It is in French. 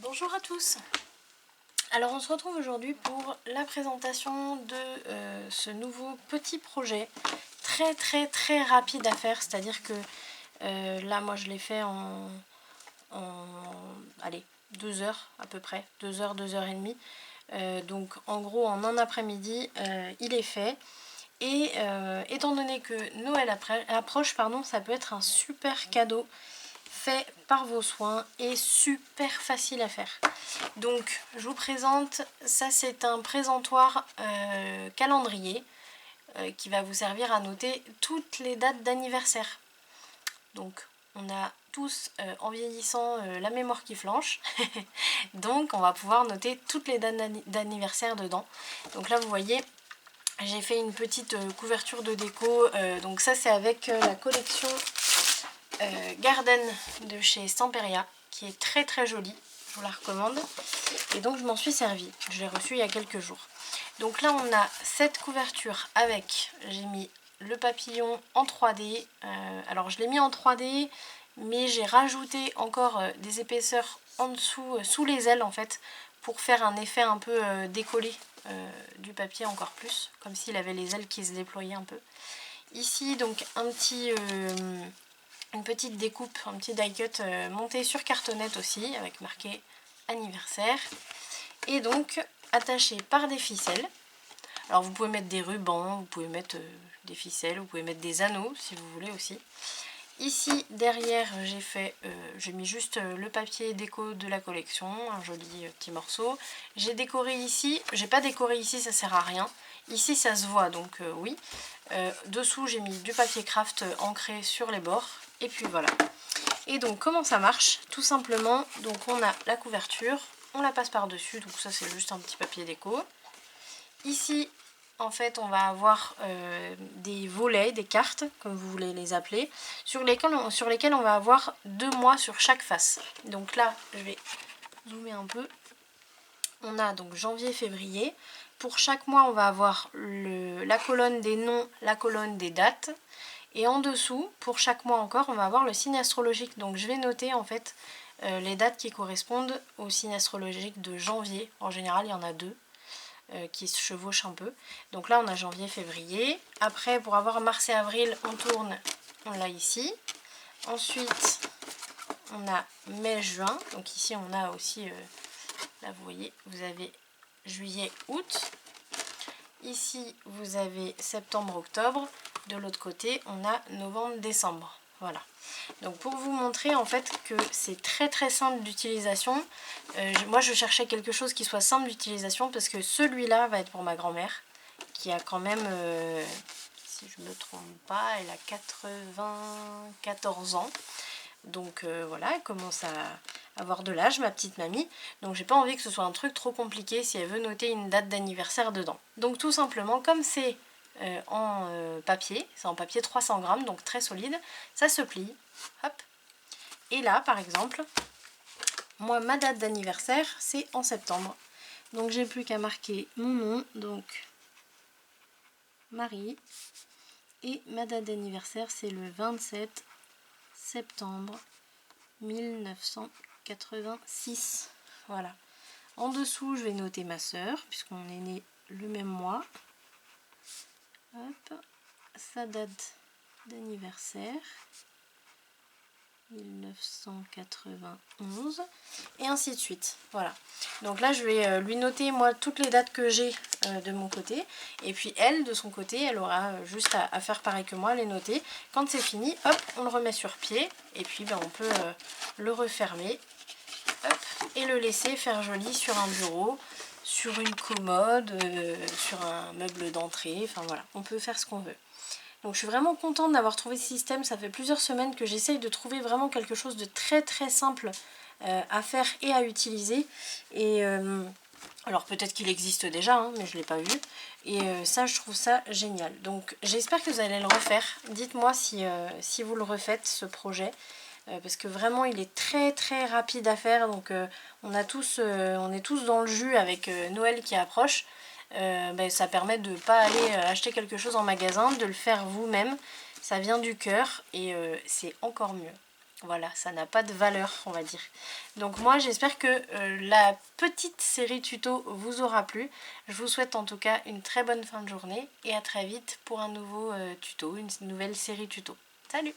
Bonjour à tous. Alors on se retrouve aujourd'hui pour la présentation de ce nouveau petit projet très rapide à faire, c'est-à-dire que là moi je l'ai fait allez, 2 heures à peu près, 2 heures, 2 heures et demie. Donc en gros en un après-midi il est fait. Et étant donné que Noël approche, ça peut être un super cadeau fait par vos soins et super facile à faire. Donc je vous présente, ça c'est un présentoir calendrier qui va vous servir à noter toutes les dates d'anniversaire. Donc on a tous en vieillissant la mémoire qui flanche, donc on va pouvoir noter toutes les dates d'anniversaire dedans. Donc là vous voyez, j'ai fait une petite couverture de déco, donc ça c'est avec la collection Garden de chez Stamperia, qui est très jolie, je vous la recommande. Et donc je m'en suis servie, je l'ai reçue il y a quelques jours. Donc là on a cette couverture avec, j'ai mis le papillon en 3D, alors je l'ai mis en 3D, mais j'ai rajouté encore des épaisseurs en dessous, sous les ailes en fait, pour faire un effet un peu décollé du papier encore plus, comme s'il avait les ailes qui se déployaient un peu. Ici donc une petite découpe, un petit die cut monté sur cartonnette aussi, avec marqué anniversaire, et donc attaché par des ficelles. Alors vous pouvez mettre des rubans, vous pouvez mettre des ficelles, vous pouvez mettre des anneaux si vous voulez aussi. Ici derrière j'ai mis juste le papier déco de la collection, un joli petit morceau. J'ai décoré ici, j'ai pas décoré ici, ça sert à rien. Ici ça se voit donc oui. Dessous j'ai mis du papier craft ancré sur les bords. Et puis voilà. Et donc comment ça marche? Tout simplement, donc on a la couverture, on la passe par dessus, donc ça c'est juste un petit papier déco. Ici en fait on va avoir des volets, des cartes comme vous voulez les appeler, sur lesquelles on va avoir 2 mois sur chaque face. Donc là je vais zoomer un peu. On a donc janvier, février. Pour chaque mois on va avoir la colonne des noms, la colonne des dates. Et en dessous, pour chaque mois encore, on va avoir le signe astrologique. Donc je vais noter en fait les dates qui correspondent au signe astrologique de janvier. En général, il y en a 2 qui se chevauchent un peu. Donc là, on a janvier, février. Après, pour avoir mars et avril, on tourne, on l'a ici. Ensuite, on a mai, juin. Donc ici, on a aussi, là vous voyez, vous avez juillet, août. Ici, vous avez septembre, octobre. De l'autre côté, on a novembre, décembre. Voilà. Donc pour vous montrer en fait que c'est très simple d'utilisation. Moi, je cherchais quelque chose qui soit simple d'utilisation parce que celui-là va être pour ma grand-mère qui a quand même, si je ne me trompe pas, elle a 94 ans. Donc voilà, elle commence à avoir de l'âge, ma petite mamie. Donc j'ai pas envie que ce soit un truc trop compliqué si elle veut noter une date d'anniversaire dedans. Donc tout simplement, comme c'est en papier, c'est en papier 300 grammes, donc très solide, ça se plie, hop. Et là, par exemple, moi, ma date d'anniversaire, c'est en septembre. Donc j'ai plus qu'à marquer mon nom, donc Marie. Et ma date d'anniversaire, c'est le 27 septembre 1986. Voilà. En dessous, je vais noter ma sœur, puisqu'on est né le même mois. Hop. Sa date d'anniversaire, 1991, et ainsi de suite. Voilà. Donc là, je vais lui noter, moi, toutes les dates que j'ai de mon côté. Et puis elle, de son côté, elle aura juste à faire pareil que moi, les noter. Quand c'est fini, hop, on le remet sur pied. Et puis, on peut le refermer. Hop, et le laisser faire joli sur un bureau, sur une commode, sur un meuble d'entrée. Enfin voilà, on peut faire ce qu'on veut. Donc je suis vraiment contente d'avoir trouvé ce système. Ça fait plusieurs semaines que j'essaye de trouver vraiment quelque chose de très simple à faire et à utiliser. Et alors peut-être qu'il existe déjà, hein, mais je ne l'ai pas vu. Et ça, je trouve ça génial. Donc j'espère que vous allez le refaire. Dites-moi si vous le refaites, ce projet. Parce que vraiment il est très rapide à faire. Donc on est tous dans le jus avec Noël qui approche. Ça permet de ne pas aller acheter quelque chose en magasin, de le faire vous-même. Ça vient du cœur et c'est encore mieux. Voilà, ça n'a pas de valeur, on va dire. Donc moi, j'espère que la petite série tuto vous aura plu. Je vous souhaite en tout cas une très bonne fin de journée et à très vite pour un nouveau tuto, une nouvelle série tuto. Salut!